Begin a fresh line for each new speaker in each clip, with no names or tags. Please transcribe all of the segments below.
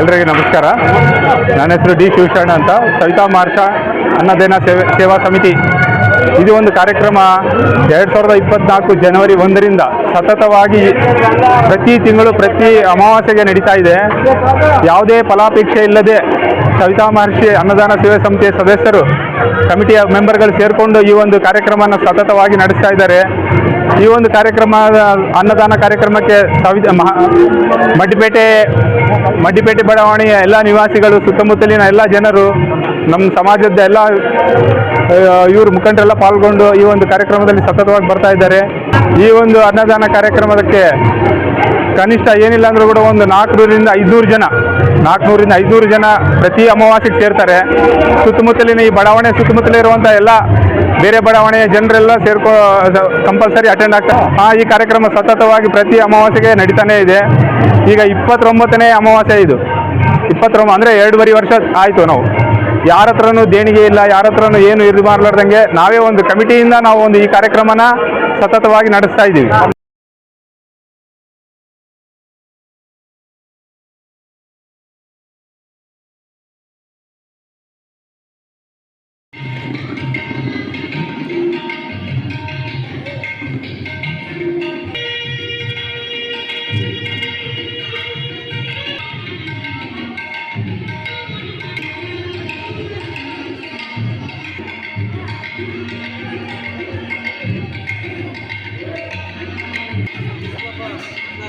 ಎಲ್ಲರಿಗೂ ನಮಸ್ಕಾರ. ನನ್ನ ಹೆಸರು ಡಿ ಶಿವಶರಣ ಅಂತ. ಸವಿತಾ ಮಾರ್ಷ ಅನ್ನದಾನ ಸೇವಾ ಸಮಿತಿ ಇದು ಒಂದು ಕಾರ್ಯಕ್ರಮ 2024 ಜನವರಿ 1ರಿಂದ ಸತತವಾಗಿ ಪ್ರತಿ ತಿಂಗಳು ಪ್ರತಿ ಅಮಾವಾಸ್ಯೆಗೆ ನಡೀತಾ ಇದೆ. ಯಾವುದೇ ಫಲಾಪೇಕ್ಷೆ ಇಲ್ಲದೆ ಸವಿತಾ ಮಹರ್ಷಿ ಅನ್ನದಾನ ಸೇವಾ ಸಮಿತಿಯ ಸದಸ್ಯರು ಕಮಿಟಿಯ ಮೆಂಬರ್ಗಳು ಸೇರಿಕೊಂಡು ಈ ಒಂದು ಕಾರ್ಯಕ್ರಮವನ್ನು ಸತತವಾಗಿ ನಡೆಸ್ತಾ ಇದ್ದಾರೆ. ಈ ಒಂದು ಕಾರ್ಯಕ್ರಮದ ಅನ್ನದಾನ ಕಾರ್ಯಕ್ರಮಕ್ಕೆ ಮಡ್ಡಿಪೇಟೆ ಬಡಾವಣೆಯ ಎಲ್ಲ ನಿವಾಸಿಗಳು, ಸುತ್ತಮುತ್ತಲಿನ ಎಲ್ಲ ಜನರು, ನಮ್ಮ ಸಮಾಜದ ಎಲ್ಲ ಇವರು ಮುಖಂಡರೆಲ್ಲ ಪಾಲ್ಗೊಂಡು ಈ ಒಂದು ಕಾರ್ಯಕ್ರಮದಲ್ಲಿ ಸತತವಾಗಿ ಬರ್ತಾ ಇದ್ದಾರೆ. ಈ ಒಂದು ಅನ್ನದಾನ ಕಾರ್ಯಕ್ರಮಕ್ಕೆ ಕನಿಷ್ಠ ಏನಿಲ್ಲ ಅಂದರೂ ಕೂಡ ಒಂದು 400ರಿಂದ 500 ಜನ ಪ್ರತಿ ಅಮಾವಾಸ್ಯೆಗೆ ಸೇರ್ತಾರೆ. ಸುತ್ತಮುತ್ತಲಿನ ಈ ಬಡಾವಣೆ ಸುತ್ತಮುತ್ತಲಿರುವಂಥ ಎಲ್ಲ ಬೇರೆ ಬಡಾವಣೆಯ ಜನರೆಲ್ಲ ಕಂಪಲ್ಸರಿ ಅಟೆಂಡ್ ಆಗ್ತಾರೆ. ಈ ಕಾರ್ಯಕ್ರಮ ಸತತವಾಗಿ ಪ್ರತಿ ಅಮಾವಾಸ್ಯೆಗೆ ನಡೀತಾನೆ ಇದೆ. ಈಗ 29ನೇ ಅಮಾವಾಸ್ಯೆ ಇದು. 29 ಅಂದರೆ 2.5 ವರ್ಷ ಆಯಿತು. ನಾವು ಯಾರ ಹತ್ರನೂ ದೇಣಿಗೆ ಇಲ್ಲ, ಯಾರ ಹತ್ರನೂ ಏನು ಇದು ಮಾಡಲಾರ್ದಂಗೆ ನಾವೇ ಒಂದು ಕಮಿಟಿಯಿಂದ ನಾವು ಒಂದು ಈ ಕಾರ್ಯಕ್ರಮನ ಸತತವಾಗಿ ನಡೆಸ್ತಾ ಇದ್ದೀವಿ.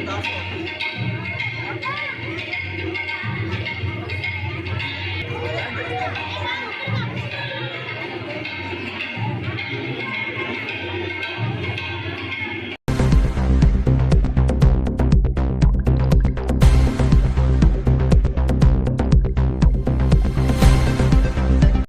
Nah,